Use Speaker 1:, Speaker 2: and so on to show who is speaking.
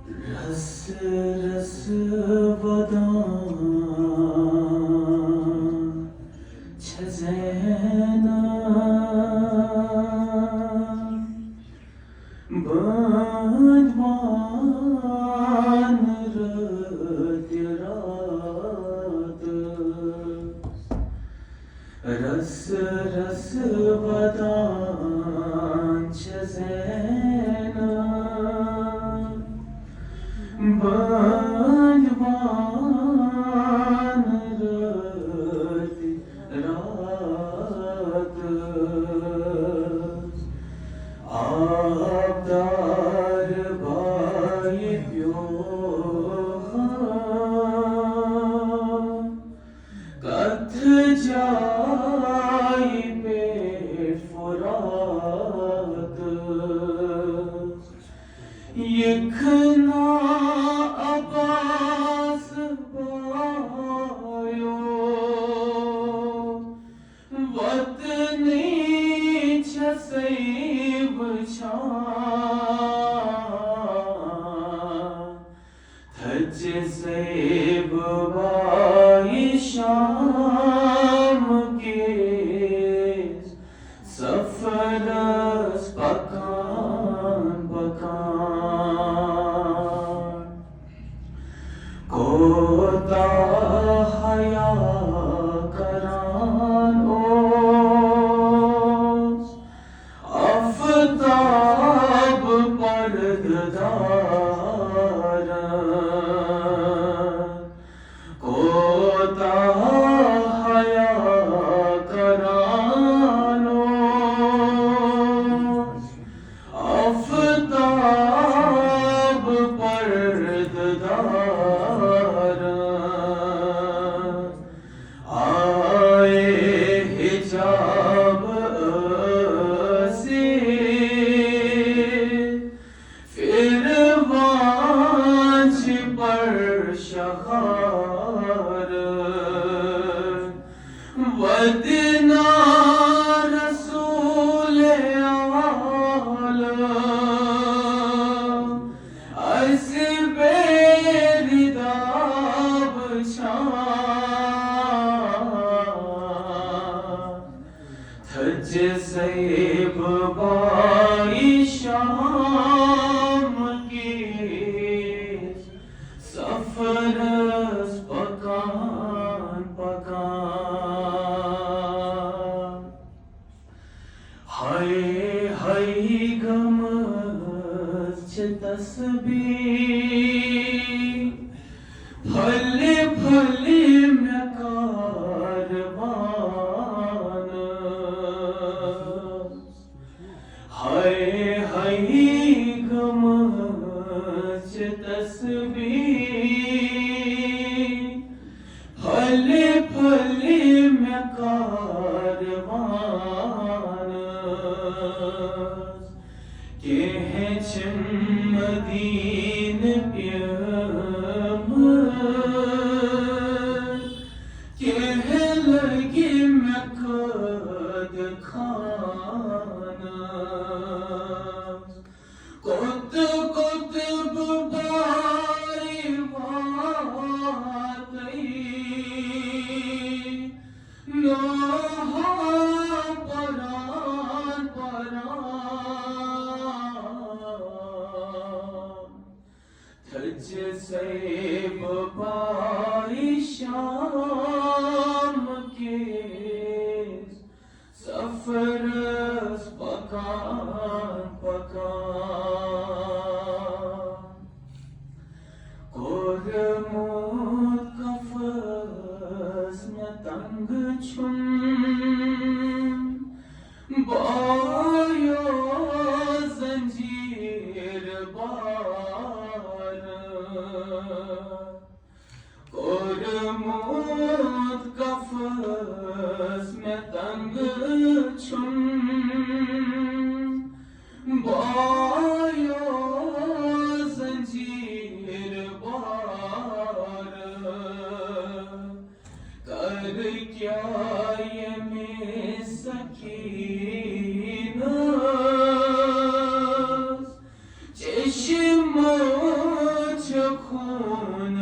Speaker 1: रस रस बदां छज़ैना बंदवान रत रस रस बदां छज़ैना बंदवान रात आबदार भाई प्योखा कथ जाई पे फुरात यखना अब्बास बायो वतनी छसैब छा थज सैब बाई शाम के सफरस पकान पकान कोता हया करान ओस आफताब पर्ददार कोता हया करान ओस आफताब पर्ददार आए हिजाब से फिर वांझ पर शहार वदना रसूल आलम अस बेरिदाब छा थज सैब बाई शाम के सफरस पकान पकान हाय हाय गमज तस्बीह फले फले में कारवान हाय हाय गमज तस्बीह फले फले में कारवान के हैं मदीन प्याम के हैं लगी में कद खाना कुतुब बारी बातई नहा परान परान थज सैब बाई शाम के सफरस पकान पकान कोरमोद कफस में तंग छुम बायो जंजीर बार कोरमोद कफस में तंग छुम बायो जंजीर बार कर क्या ये में सकीना चश्मों खून